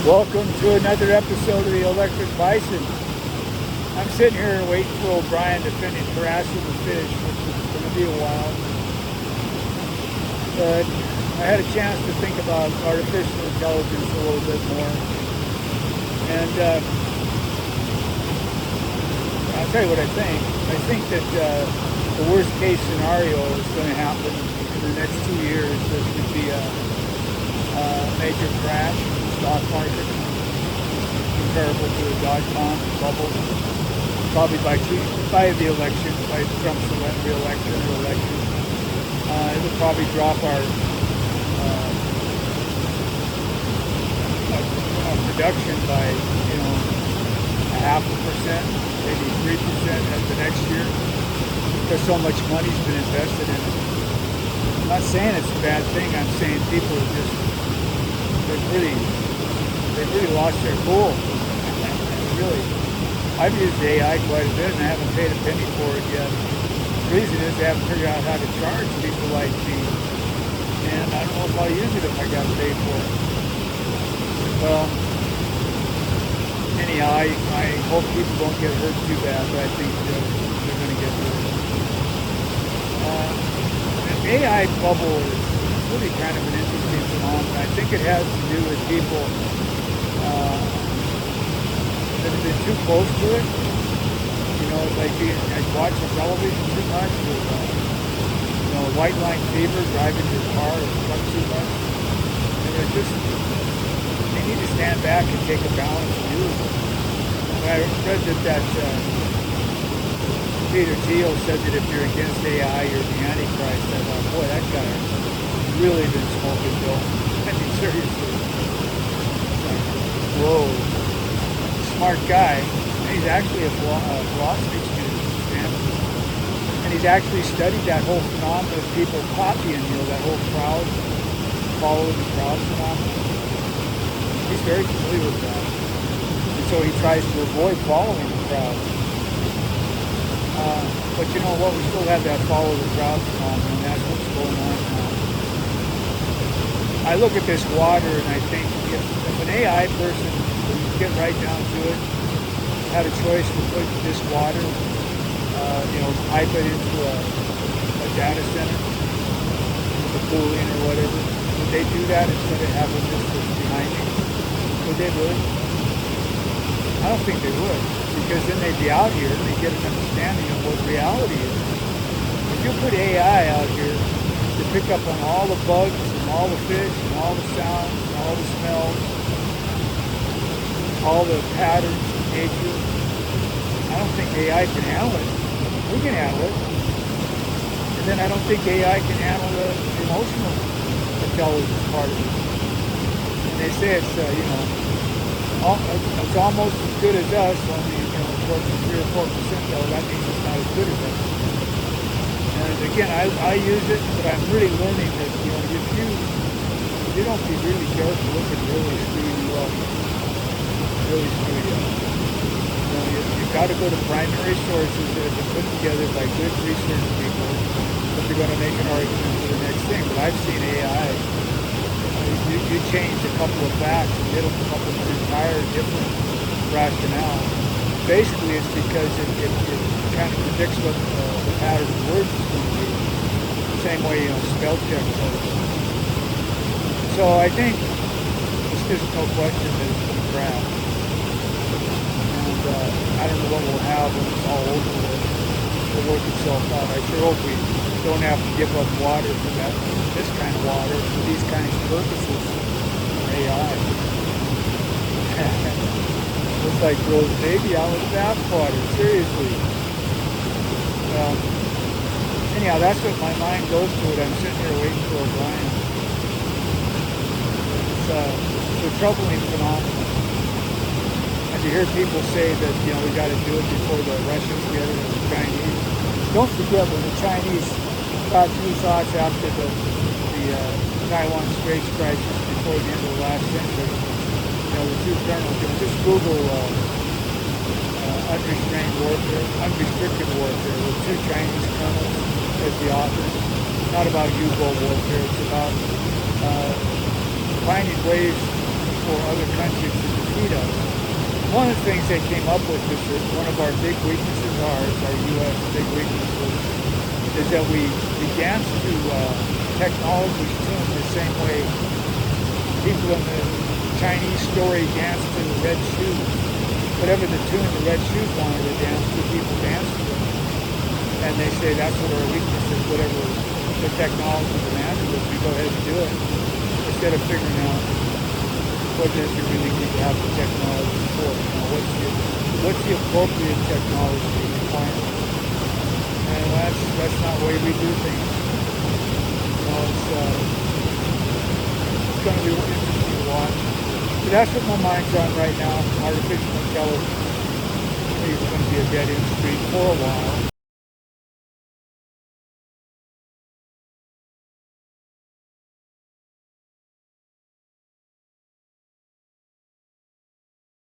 Welcome to another episode of the Electric Bison. I'm sitting here waiting for O'Brien to finish harassing the fish, which is going to be a while. But I had a chance to think about artificial intelligence a little bit more. And I'll tell you what I think. I think that the worst case scenario is going to happen in the next 2 years. There could be a major crash in the stock market, comparable to the dot-com bubble, probably by the election, by Trump's re-election or election. It would probably drop our production by, a 0.5%, maybe 3% at the next year, because so much money's been invested in it. I'm not saying it's a bad thing. I'm saying people are just they've really lost their cool. Really, I've used AI quite a bit, and I haven't paid a penny for it yet. The reason is they haven't figured out how to charge people like me, and I don't know if I'll use it if I got to pay for it. Well, anyhow, I hope people don't get hurt too bad, but I think they're going to get hurt. An AI bubble is really kind of an interesting phenomenon. I think it has to do with people that have been too close to it. Like watching television too much, or white line fever, driving your car or truck too much. And they need to stand back and take a balanced view. When I read that Peter Thiel said that if you're against AI, you're the Antichrist, I thought, boy, that guy really been smoking dope. I mean, seriously. Whoa. Smart guy. And he's actually a philosophy student at Stanford. And he's actually studied that whole phenomenon of people copying, that whole crowd, following the crowd phenomenon. He's very familiar with that. And so he tries to avoid following the crowd. But you know what? We still have that follow the crowd phenomenon, and that's what's going on now. I look at this water and I think if an AI person, when you get right down to it, had a choice to put this water, pipe it into a data center, the cooling or whatever, would they do that instead of having this behind me? Would they really? I don't think they would, because then they'd be out here and they'd get an understanding of what reality is. If you put AI out here to pick up on all the bugs and all the fish and all the sounds and all the smells, all the patterns of nature, I don't think AI can handle it. We can handle it. And then I don't think AI can handle the emotional intelligence part of it. And they say it's, it's almost as good as us, only, of course, 3 or 4%, though, that means it's not as good as us. And again, I use it, but I'm really learning that, if you don't be really careful, it can really screw you up. Really screw you up. You've got to go to primary sources that have been put together by good research people, but they're going to make an argument for the next thing. But I've seen AI. You change a couple of facts and it'll come up with an entire different rationale. Basically, it's because it kind of predicts what the pattern of words is going to be. The same way, spell check does. So I think there's just no question that it's going to crash. And I don't know what we'll have when it's all over with. It'll work itself out. I sure hope we don't have to give up water for this kind of water, for these kinds of purposes. AI. Looks like throws baby out with bathwater. Seriously. Anyhow, that's what my mind goes to. I'm sitting here waiting for O'Brien. It's a troubling phenomenon. And to hear people say that we got to do it before the Russians get it or the Chinese. Don't forget when the Chinese got two thoughts after the Taiwan Straits crisis before the end of the last century. The two colonels, just Google unrestricted warfare with two Chinese colonels as the authors. It's not about U-boat warfare. It's about finding ways for other countries to defeat us. One of the things they came up with is that one of our big weaknesses, our U.S. big weaknesses, is that we dance to technology's tune the same way people in the Chinese story dance to the red shoes. Whatever the tune the red shoes wanted to dance to, people dance to it. And they say that's what our weakness is, whatever the technology demanded us, we go ahead and do it. Instead of figuring out what does you really need to have the technology for. You know, what's the appropriate technology requirement? And that's not the way we do things. You know, it's going to be interesting to watch. But that's what my mind's on right now. Artificial intelligence is going to be a dead end street for a while.